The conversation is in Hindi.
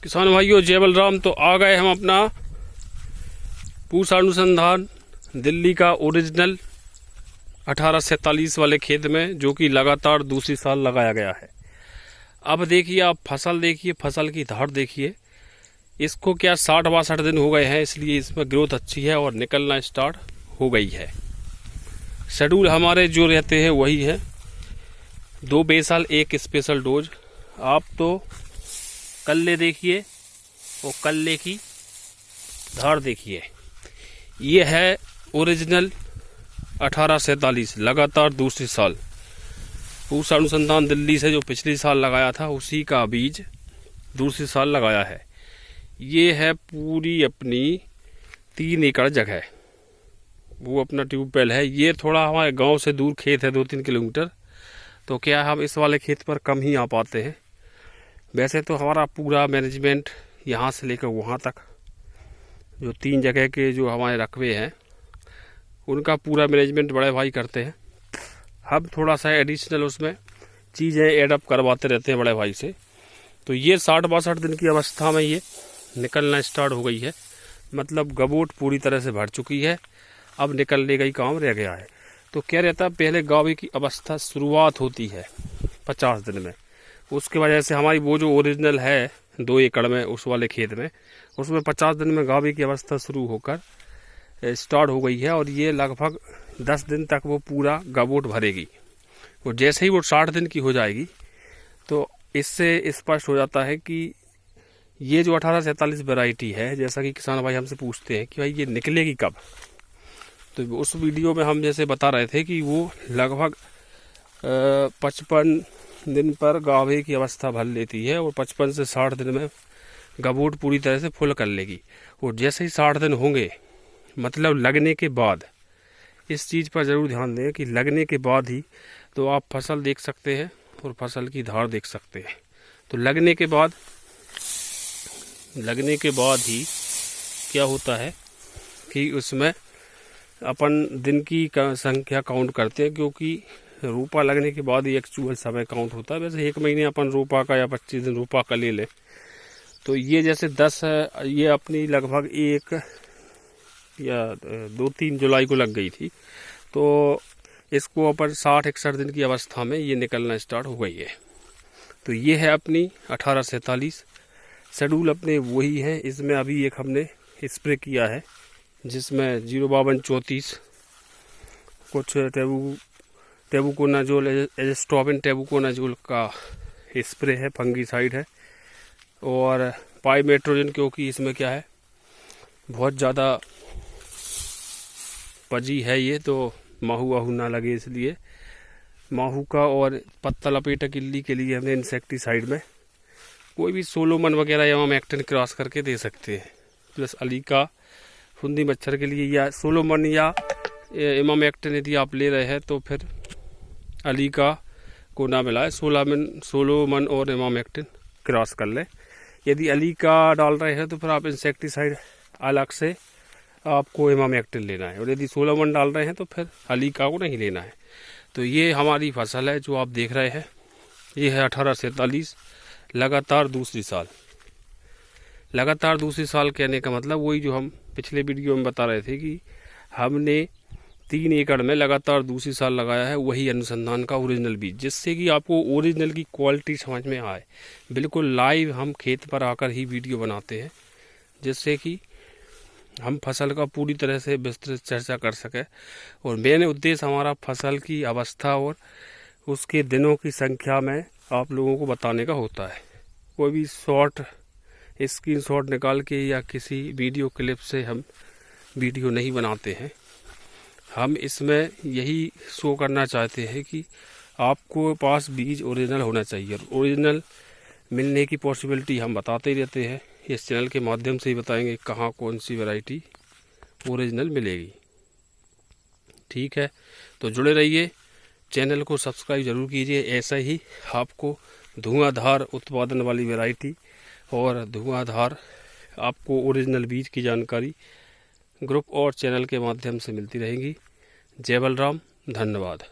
किसान भाइयों, जय बलराम। तो आ गए हम अपना पूसा अनुसंधान दिल्ली का ओरिजिनल 1847 वाले खेत में, जो कि लगातार दूसरी साल लगाया गया है। अब देखिए आप फसल देखिए, फसल की धार देखिए। इसको क्या 60-62 दिन हो गए हैं, इसलिए इसमें ग्रोथ अच्छी है और निकलना स्टार्ट हो गई है। शेड्यूल हमारे जो रहते हैं वही है, 2 बेसल 1 स्पेशल डोज। आप तो कल्ले देखिए और कल्ले की धार देखिए। ये है ओरिजिनल 1847 लगातार दूसरी साल पूसा अनुसंधान दिल्ली से, जो पिछली साल लगाया था उसी का बीज दूसरी साल लगाया है। ये है पूरी अपनी 3 एकड़ जगह, वो अपना ट्यूबवेल है। ये थोड़ा हमारे गांव से दूर खेत है, 2-3 किलोमीटर, तो क्या हम इस वाले खेत पर कम ही आ पाते हैं। वैसे तो हमारा पूरा मैनेजमेंट यहाँ से लेकर वहाँ तक, जो 3 जगह के जो हमारे रकबे हैं, उनका पूरा मैनेजमेंट बड़े भाई करते हैं। हम थोड़ा सा एडिशनल उसमें चीज़ें एडअप करवाते रहते हैं बड़े भाई से। तो ये 60-62 दिन की अवस्था में ये निकलना स्टार्ट हो गई है। मतलब गबोट पूरी तरह से भर चुकी है, अब निकलने का ही काम रह गया है। तो क्या रहता है, पहले गावे की अवस्था शुरुआत होती है 50 दिन में। उसके वजह से हमारी वो जो ओरिजिनल है 2 एकड़ में उस वाले खेत में, उसमें 50 दिन में गावे की अवस्था शुरू होकर स्टार्ट हो गई है। और ये लगभग 10 दिन तक वो पूरा गबोट भरेगी। और जैसे ही वो 60 दिन की हो जाएगी, तो इससे स्पष्ट हो जाता है कि ये जो 1847 वैरायटी है, जैसा कि किसान भाई हमसे पूछते हैं कि भाई ये निकलेगी कब, तो उस वीडियो में हम जैसे बता रहे थे कि वो लगभग 55 दिन पर गावे की अवस्था भर लेती है और 55 से 60 दिन में गबोट पूरी तरह से फुल कर लेगी। और जैसे ही 60 दिन होंगे, मतलब लगने के बाद, इस चीज़ पर ज़रूर ध्यान दें कि लगने के बाद ही तो आप फसल देख सकते हैं और फसल की धार देख सकते हैं। तो लगने के बाद ही क्या होता है कि उसमें अपन दिन की संख्या काउंट करते हैं, क्योंकि रोपा लगने के बाद ही एक्चुअल समय काउंट होता है। वैसे 1 महीने अपन रोपा का या 25 दिन रोपा का ले लें, तो ये जैसे 10 है, ये अपनी लगभग 1 या 2-3 जुलाई को लग गई थी। तो इसको अपन 60-61 दिन की अवस्था में ये निकलना स्टार्ट हो गई है। तो ये है अपनी 1847। शेड्यूल अपने वही है। इसमें अभी एक हमने स्प्रे किया है, जिसमें 05234 कुछ टेबुकोनाजोल, एजेस्टोबिन टेबुकोनाजोल का स्प्रे है, फंगीसाइड है। और पाइमेट्रोजन, क्योंकि इसमें क्या है, बहुत ज़्यादा पजी है ये, तो माहू वाहू ना लगे इसलिए माहू का। और पत्ता लपेटा किल्ली के लिए हमने इंसेक्टिसाइड में कोई भी सोलोमन वगैरह या इमामेक्टिन क्रॉस करके दे सकते हैं। प्लस अली का फुंदी मच्छर के लिए, या सोलोमन या इमामेक्टिन यदि आप ले रहे हैं तो फिर अली का को ना मिलाए, सोलोमन और इमामेक्टिन क्रॉस कर ले। यदि अली का डाल रहे हैं तो फिर आप इंसेक्टिसाइड अलग से आपको इमामेक्टिन लेना है, और यदि सोलोमन डाल रहे हैं तो फिर अली का को नहीं लेना है। तो ये हमारी फसल है जो आप देख रहे हैं, ये है 1847 लगातार दूसरी साल। लगातार दूसरी साल कहने का मतलब वही जो हम पिछले वीडियो में बता रहे थे कि हमने 3 एकड़ में लगातार दूसरी साल लगाया है, वही अनुसंधान का ओरिजिनल बीज, जिससे कि आपको ओरिजिनल की क्वालिटी समझ में आए। बिल्कुल लाइव हम खेत पर आकर ही वीडियो बनाते हैं, जिससे कि हम फसल का पूरी तरह से विस्तृत चर्चा कर सकें। और मेन उद्देश्य हमारा फसल की अवस्था और उसके दिनों की संख्या में आप लोगों को बताने का होता है। कोई भी स्क्रीनशॉट निकाल के या किसी वीडियो क्लिप से हम वीडियो नहीं बनाते हैं। हम इसमें यही शो करना चाहते हैं कि आपको पास बीज ओरिजिनल होना चाहिए। ओरिजिनल मिलने की पॉसिबिलिटी हम बताते ही रहते हैं, इस चैनल के माध्यम से ही बताएंगे कहाँ कौन सी वैरायटी ओरिजिनल मिलेगी। ठीक है, तो जुड़े रहिए, चैनल को सब्सक्राइब जरूर कीजिए। ऐसा ही आपको धुआंधार उत्पादन वाली वैरायटी और धुआंधार आपको ओरिजिनल बीज की जानकारी ग्रुप और चैनल के माध्यम से मिलती रहेगी। जय बलराम, धन्यवाद।